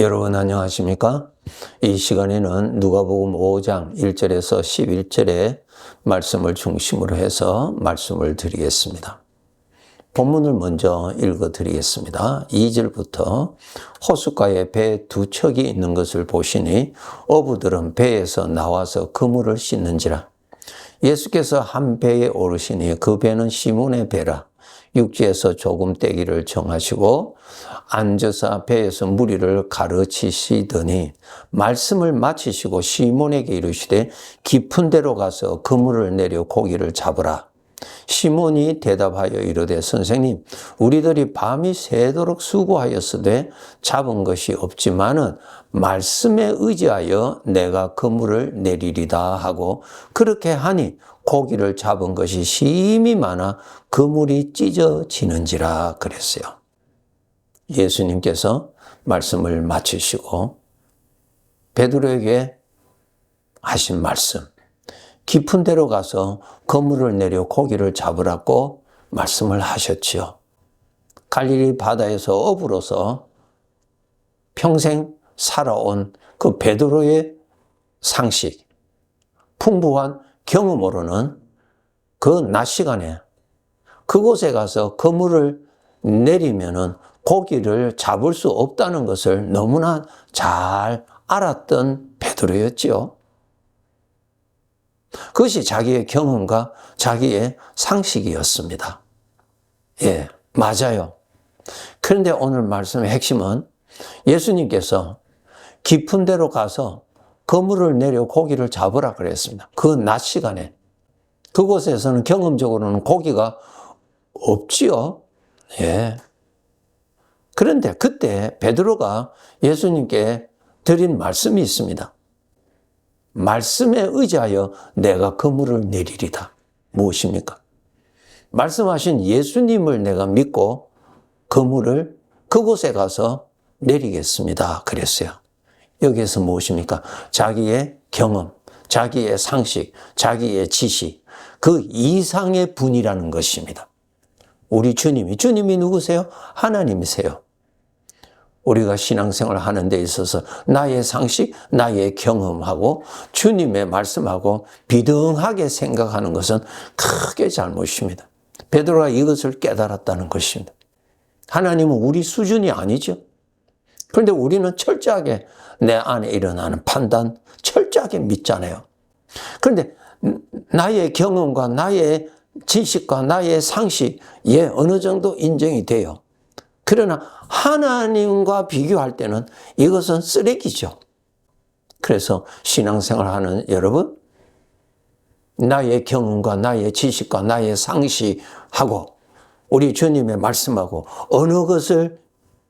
여러분 안녕하십니까? 이 시간에는 누가복음 5장 1절에서 11절의 말씀을 중심으로 해서 말씀을 드리겠습니다. 본문을 먼저 읽어드리겠습니다. 2절부터 호숫가에 배 두 척이 있는 것을 보시니 어부들은 배에서 나와서 그물을 씻는지라. 예수께서 한 배에 오르시니 그 배는 시몬의 배라. 육지에서 조금 떼기를 정하시고 앉아서 배에서 무리를 가르치시더니 말씀을 마치시고 시몬에게 이르시되 깊은 데로 가서 그물을 내려 고기를 잡으라. 시몬이 대답하여 이르되 선생님 우리들이 밤이 새도록 수고하였으되 잡은 것이 없지만은 말씀에 의지하여 내가 그물을 내리리다 하고 그렇게 하니 고기를 잡은 것이 심히 많아 그물이 찢어지는지라 그랬어요. 예수님께서 말씀을 마치시고 베드로에게 하신 말씀, 깊은 데로 가서 그물을 내려 고기를 잡으라고 말씀을 하셨지요. 갈릴리 바다에서 어부로서 평생 살아온 그 베드로의 상식, 풍부한 경험으로는 그 낮 시간에 그곳에 가서 그물을 내리면은 고기를 잡을 수 없다는 것을 너무나 잘 알았던 베드로였지요. 그것이 자기의 경험과 자기의 상식이었습니다. 예, 맞아요. 그런데 오늘 말씀의 핵심은 예수님께서 깊은 데로 가서 그물을 내려 고기를 잡으라 그랬습니다. 그 낮 시간에. 그곳에서는 경험적으로는 고기가 없지요. 예. 그런데 그때 베드로가 예수님께 드린 말씀이 있습니다. 말씀에 의지하여 내가 그물을 내리리다. 무엇입니까? 말씀하신 예수님을 내가 믿고 그물을 그곳에 가서 내리겠습니다. 그랬어요. 여기에서 무엇입니까? 자기의 경험, 자기의 상식, 자기의 지식, 그 이상의 분이라는 것입니다. 우리 주님이 누구세요? 하나님이세요. 우리가 신앙생활을 하는 데 있어서 나의 상식, 나의 경험하고 주님의 말씀하고 비등하게 생각하는 것은 크게 잘못입니다. 베드로가 이것을 깨달았다는 것입니다. 하나님은 우리 수준이 아니죠. 그런데 우리는 철저하게 내 안에 일어나는 판단, 철저하게 믿잖아요. 그런데 나의 경험과 나의 지식과 나의 상식, 어느 정도 인정이 돼요. 그러나 하나님과 비교할 때는 이것은 쓰레기죠. 그래서 신앙생활하는 여러분, 나의 경험과 나의 지식과 나의 상식하고 우리 주님의 말씀하고 어느 것을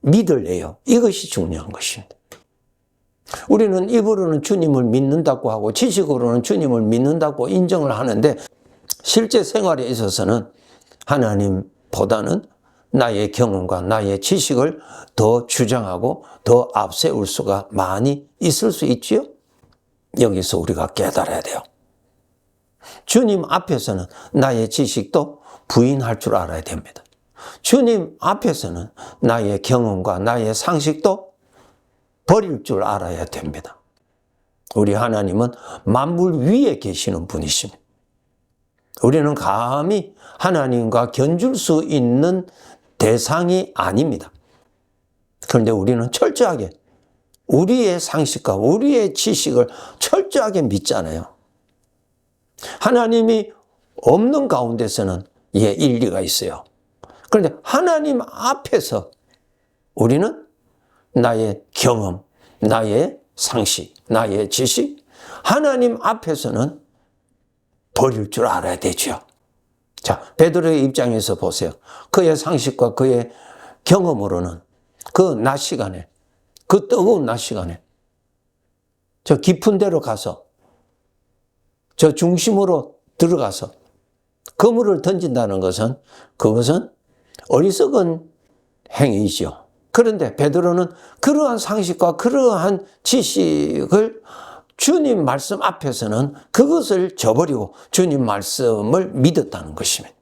믿을래요? 이것이 중요한 것입니다. 우리는 입으로는 주님을 믿는다고 하고 지식으로는 주님을 믿는다고 인정을 하는데 실제 생활에 있어서는 하나님보다는 나의 경험과 나의 지식을 더 주장하고 더 앞세울 수가 많이 있을 수 있지요? 여기서 우리가 깨달아야 돼요. 주님 앞에서는 나의 지식도 부인할 줄 알아야 됩니다. 주님 앞에서는 나의 경험과 나의 상식도 버릴 줄 알아야 됩니다. 우리 하나님은 만물 위에 계시는 분이십니다. 우리는 감히 하나님과 견줄 수 있는 대상이 아닙니다. 그런데 우리는 철저하게 우리의 상식과 우리의 지식을 철저하게 믿잖아요. 하나님이 없는 가운데서는 일리가 있어요. 그런데 하나님 앞에서 우리는 나의 경험, 나의 상식, 나의 지식, 하나님 앞에서는 버릴 줄 알아야 되죠. 자, 베드로의 입장에서 보세요. 그의 상식과 그의 경험으로는 그 낮 시간에, 그 뜨거운 낮 시간에 저 깊은 데로 가서 저 중심으로 들어가서 그물을 던진다는 것은 그것은 어리석은 행위이죠. 그런데 베드로는 그러한 상식과 그러한 지식을 주님 말씀 앞에서는 그것을 저버리고 주님 말씀을 믿었다는 것입니다.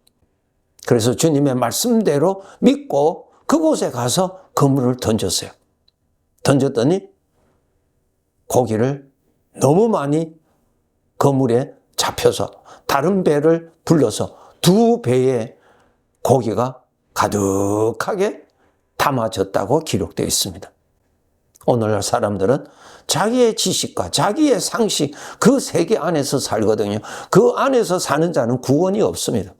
그래서 주님의 말씀대로 믿고 그곳에 가서 그물을 던졌어요. 던졌더니 고기를 너무 많이 그물에 잡혀서 다른 배를 불러서 2배의 고기가 가득하게 담아졌다고 기록되어 있습니다. 오늘날 사람들은 자기의 지식과 자기의 상식, 그 세계 안에서 살거든요. 그 안에서 사는 자는 구원이 없습니다.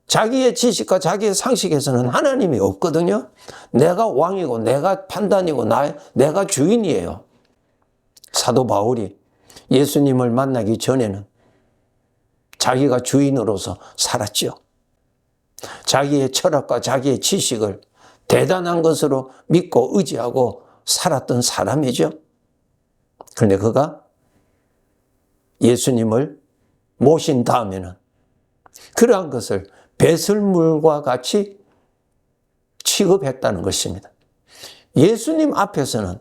자기의 지식과 자기의 상식에서는 하나님이 없거든요. 내가 왕이고 내가 판단이고 내가 주인이에요. 사도 바울이 예수님을 만나기 전에는 자기가 주인으로서 살았죠. 자기의 철학과 자기의 지식을 대단한 것으로 믿고 의지하고 살았던 사람이죠. 그런데 그가 예수님을 모신 다음에는 그러한 것을 배설물과 같이 취급했다는 것입니다. 예수님 앞에서는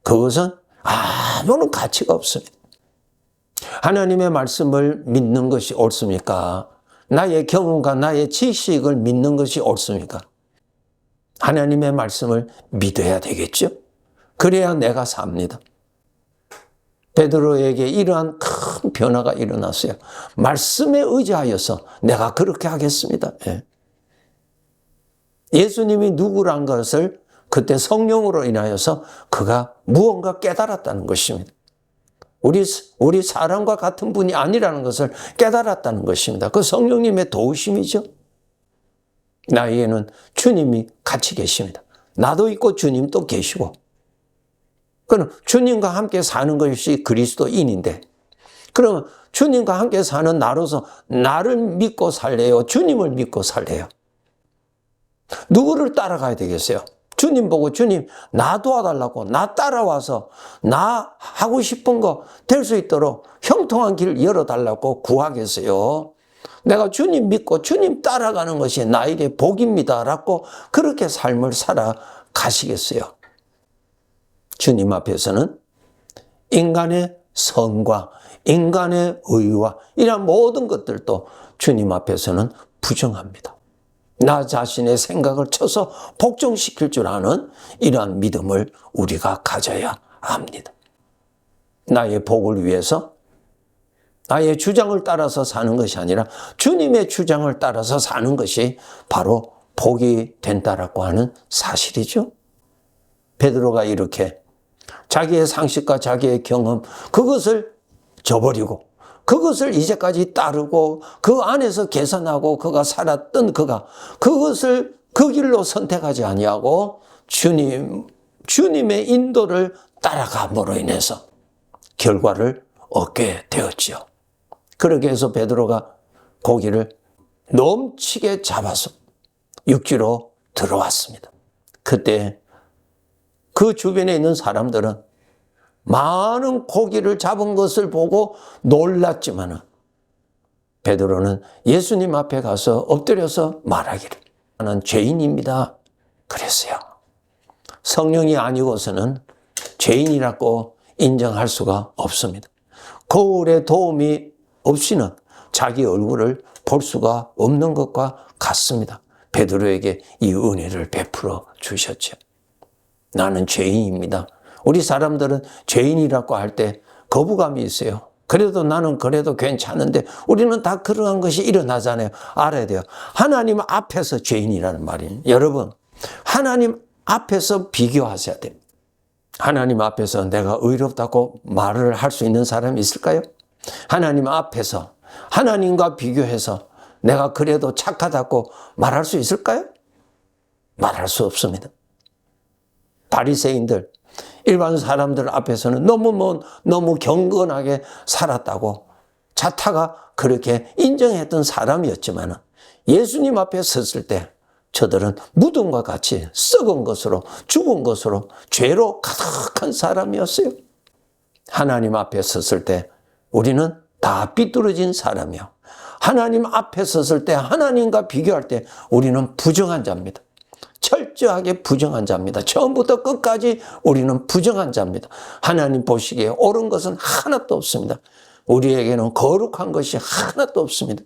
그것은 아무런 가치가 없습니다. 하나님의 말씀을 믿는 것이 옳습니까? 나의 경험과 나의 지식을 믿는 것이 옳습니까? 하나님의 말씀을 믿어야 되겠죠? 그래야 내가 삽니다. 베드로에게 이러한 큰 변화가 일어났어요. 말씀에 의지하여서 내가 그렇게 하겠습니다. 예. 예수님이 누구란 것을 그때 성령으로 인하여서 그가 무언가 깨달았다는 것입니다. 우리 사람과 같은 분이 아니라는 것을 깨달았다는 것입니다. 그 성령님의 도우심이죠. 나에게는 주님이 같이 계십니다. 나도 있고 주님도 계시고. 그럼 주님과 함께 사는 것이 그리스도인인데, 그러면 주님과 함께 사는 나로서 나를 믿고 살래요? 주님을 믿고 살래요? 누구를 따라가야 되겠어요? 주님 보고 주님 나 도와달라고 나 따라와서 나 하고 싶은 거 될 수 있도록 형통한 길을 열어달라고 구하겠어요? 내가 주님 믿고 주님 따라가는 것이 나에게 복입니다라고 그렇게 삶을 살아가시겠어요? 주님 앞에서는 인간의 선과 인간의 의와 이런 모든 것들도 주님 앞에서는 부정합니다. 나 자신의 생각을 쳐서 복종시킬 줄 아는 이러한 믿음을 우리가 가져야 합니다. 나의 복을 위해서 나의 주장을 따라서 사는 것이 아니라 주님의 주장을 따라서 사는 것이 바로 복이 된다라고 하는 사실이죠. 베드로가 이렇게 자기의 상식과 자기의 경험 그것을 저버리고 그것을 이제까지 따르고 그 안에서 개선하고 그가 살았던 그가 그것을 그 길로 선택하지 아니하고 주님의 인도를 따라감으로 인해서 결과를 얻게 되었지요. 그렇게 해서 베드로가 고기를 넘치게 잡아서 육지로 들어왔습니다. 그때 그 주변에 있는 사람들은 많은 고기를 잡은 것을 보고 놀랐지만은 베드로는 예수님 앞에 가서 엎드려서 말하기를 나는 죄인입니다. 그랬어요. 성령이 아니고서는 죄인이라고 인정할 수가 없습니다. 거울의 도움이 없이는 자기 얼굴을 볼 수가 없는 것과 같습니다. 베드로에게 이 은혜를 베풀어 주셨죠. 나는 죄인입니다. 우리 사람들은 죄인이라고 할 때 거부감이 있어요. 그래도 나는 그래도 괜찮은데 우리는 다 그러한 것이 일어나잖아요. 알아야 돼요. 하나님 앞에서 죄인이라는 말이에요. 여러분, 하나님 앞에서 비교하셔야 돼요. 하나님 앞에서 내가 의롭다고 말을 할 수 있는 사람이 있을까요? 하나님 앞에서 하나님과 비교해서 내가 그래도 착하다고 말할 수 있을까요? 말할 수 없습니다. 바리새인들, 일반 사람들 앞에서는 너무 경건하게 살았다고 자타가 그렇게 인정했던 사람이었지만 예수님 앞에 섰을 때 저들은 무덤과 같이 썩은 것으로 죽은 것으로 죄로 가득한 사람이었어요. 하나님 앞에 섰을 때 우리는 다 삐뚤어진 사람이요. 하나님 앞에 섰을 때 하나님과 비교할 때 우리는 부정한 자입니다. 철저하게 부정한 자입니다. 처음부터 끝까지 우리는 부정한 자입니다. 하나님 보시기에 옳은 것은 하나도 없습니다. 우리에게는 거룩한 것이 하나도 없습니다.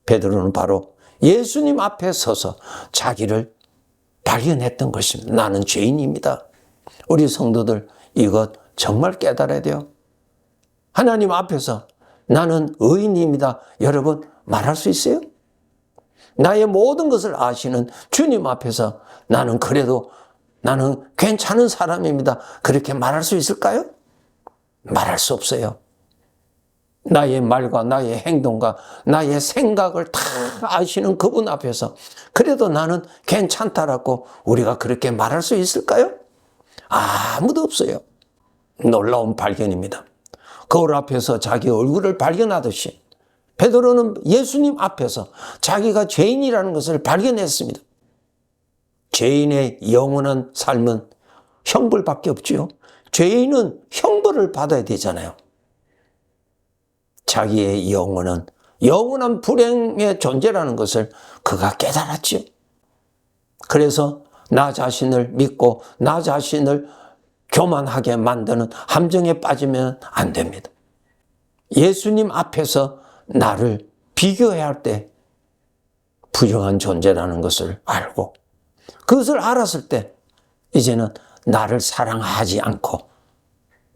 베드로는 바로 예수님 앞에 서서 자기를 발견했던 것입니다. 나는 죄인입니다. 우리 성도들 이것 정말 깨달아야 돼요. 하나님 앞에서 나는 의인입니다. 여러분 말할 수 있어요? 나의 모든 것을 아시는 주님 앞에서 나는 그래도 나는 괜찮은 사람입니다. 그렇게 말할 수 있을까요? 말할 수 없어요. 나의 말과 나의 행동과 나의 생각을 다 아시는 그분 앞에서 그래도 나는 괜찮다라고 우리가 그렇게 말할 수 있을까요? 아무도 없어요. 놀라운 발견입니다. 거울 앞에서 자기 얼굴을 발견하듯이 베드로는 예수님 앞에서 자기가 죄인이라는 것을 발견했습니다. 죄인의 영원한 삶은 형벌밖에 없지요. 죄인은 형벌을 받아야 되잖아요. 자기의 영원한 불행의 존재라는 것을 그가 깨달았지요. 그래서 나 자신을 믿고 나 자신을 교만하게 만드는 함정에 빠지면 안 됩니다. 예수님 앞에서 나를 비교해야 할 때 부정한 존재라는 것을 알고 그것을 알았을 때 이제는 나를 사랑하지 않고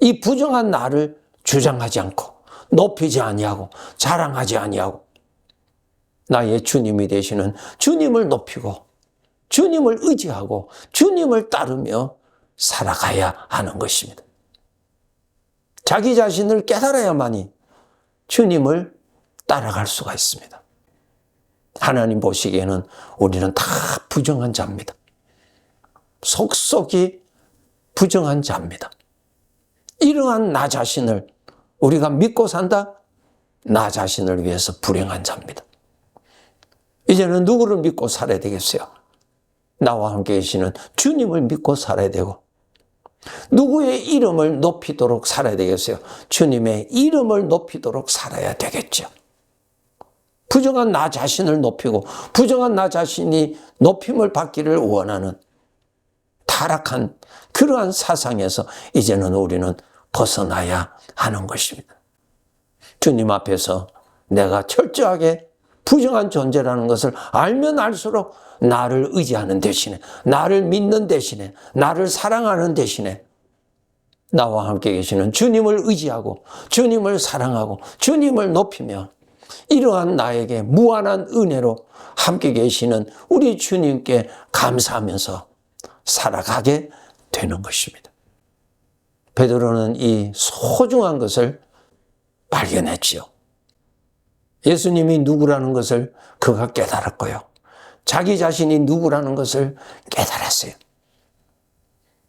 이 부정한 나를 주장하지 않고 높이지 아니하고 자랑하지 아니하고 나의 주님이 되시는 주님을 높이고 주님을 의지하고 주님을 따르며 살아가야 하는 것입니다. 자기 자신을 깨달아야만이 주님을 따라갈 수가 있습니다. 하나님 보시기에는 우리는 다 부정한 자입니다. 속속이 부정한 자입니다. 이러한 나 자신을 우리가 믿고 산다? 나 자신을 위해서 불행한 자입니다. 이제는 누구를 믿고 살아야 되겠어요? 나와 함께 계시는 주님을 믿고 살아야 되고 누구의 이름을 높이도록 살아야 되겠어요? 주님의 이름을 높이도록 살아야 되겠죠. 부정한 나 자신을 높이고 부정한 나 자신이 높임을 받기를 원하는 타락한 그러한 사상에서 이제는 우리는 벗어나야 하는 것입니다. 주님 앞에서 내가 철저하게 부정한 존재라는 것을 알면 알수록 나를 의지하는 대신에 나를 믿는 대신에 나를 사랑하는 대신에 나와 함께 계시는 주님을 의지하고 주님을 사랑하고 주님을 높이며 이러한 나에게 무한한 은혜로 함께 계시는 우리 주님께 감사하면서 살아가게 되는 것입니다. 베드로는 이 소중한 것을 발견했지요. 예수님이 누구라는 것을 그가 깨달았고요. 자기 자신이 누구라는 것을 깨달았어요.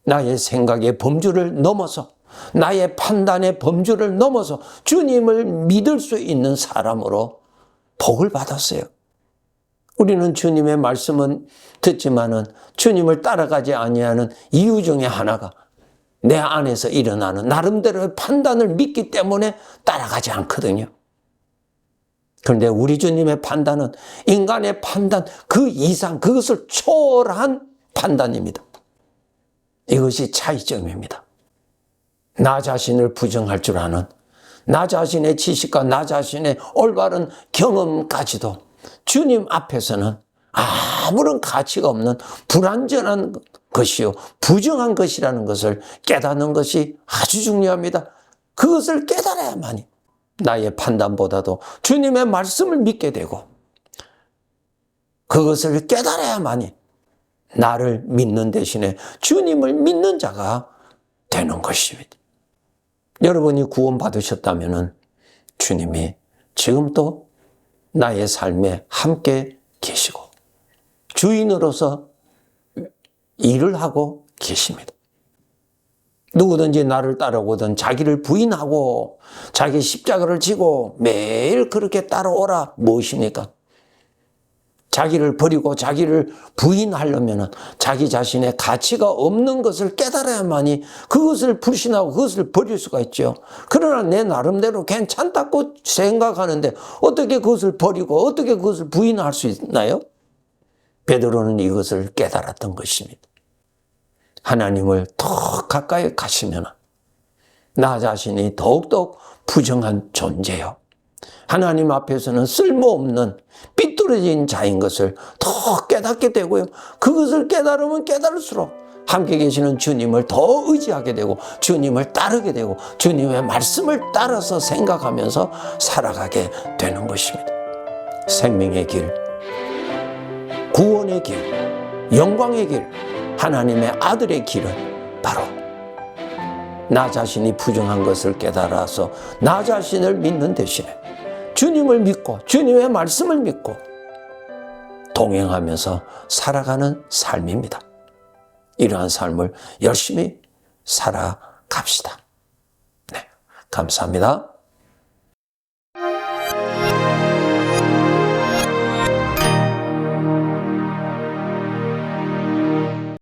나의 생각의 범주를 넘어서 나의 판단의 범주를 넘어서 주님을 믿을 수 있는 사람으로 복을 받았어요. 우리는 주님의 말씀은 듣지만은 주님을 따라가지 아니하는 이유 중에 하나가 내 안에서 일어나는 나름대로의 판단을 믿기 때문에 따라가지 않거든요. 그런데 우리 주님의 판단은 인간의 판단 그 이상 그것을 초월한 판단입니다. 이것이 차이점입니다. 나 자신을 부정할 줄 아는 나 자신의 지식과 나 자신의 올바른 경험까지도 주님 앞에서는 아무런 가치가 없는 불완전한 것이요 부정한 것이라는 것을 깨닫는 것이 아주 중요합니다. 그것을 깨달아야만이 나의 판단보다도 주님의 말씀을 믿게 되고 그것을 깨달아야만이 나를 믿는 대신에 주님을 믿는 자가 되는 것입니다. 여러분이 구원받으셨다면 주님이 지금도 나의 삶에 함께 계시고 주인으로서 일을 하고 계십니다. 누구든지 나를 따라오든 자기를 부인하고 자기 십자가를 지고 매일 그렇게 따라오라 무엇입니까? 자기를 버리고 자기를 부인하려면 자기 자신의 가치가 없는 것을 깨달아야만이 그것을 불신하고 그것을 버릴 수가 있죠. 그러나 내 나름대로 괜찮다고 생각하는데 어떻게 그것을 버리고 어떻게 그것을 부인할 수 있나요? 베드로는 이것을 깨달았던 것입니다. 하나님을 더 가까이 가시면 나 자신이 더욱더 부정한 존재요. 하나님 앞에서는 쓸모없는 삐뚤어진 자인 것을 더 깨달아 깨닫게 되고요. 그것을 깨달으면 깨달을수록 함께 계시는 주님을 더 의지하게 되고 주님을 따르게 되고 주님의 말씀을 따라서 생각하면서 살아가게 되는 것입니다. 생명의 길, 구원의 길, 영광의 길, 하나님의 아들의 길은 바로 나 자신이 부정한 것을 깨달아서 나 자신을 믿는 대신에 주님을 믿고 주님의 말씀을 믿고 동행하면서 살아가는 삶입니다. 이러한 삶을 열심히 살아갑시다. 네, 감사합니다.